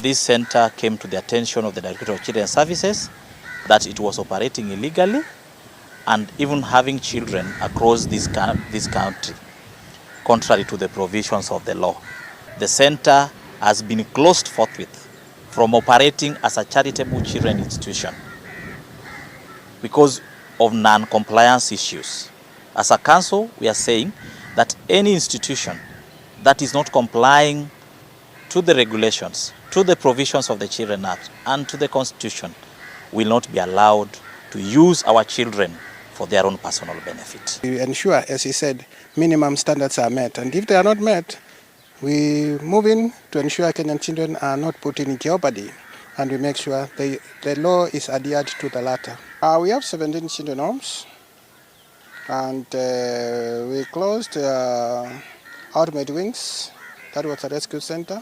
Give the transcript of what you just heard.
this center came to the attention of the Director of Children's Services that it was operating illegally and even having children across this country, contrary to the provisions of the law. The center has been closed forthwith from operating as a charitable children institution because of non-compliance issues. As a council, we are saying that any institution that is not complying to the regulations, to the provisions of the Children Act and to the Constitution will not be allowed to use our children for their own personal benefit. We ensure, as he said, minimum standards are met, and if they are not met, we move in to ensure Kenyan children are not put in jeopardy, and we make sure the law is adhered to the latter. We have 17 children homes, and we closed Ultimate Wings, that was a rescue center.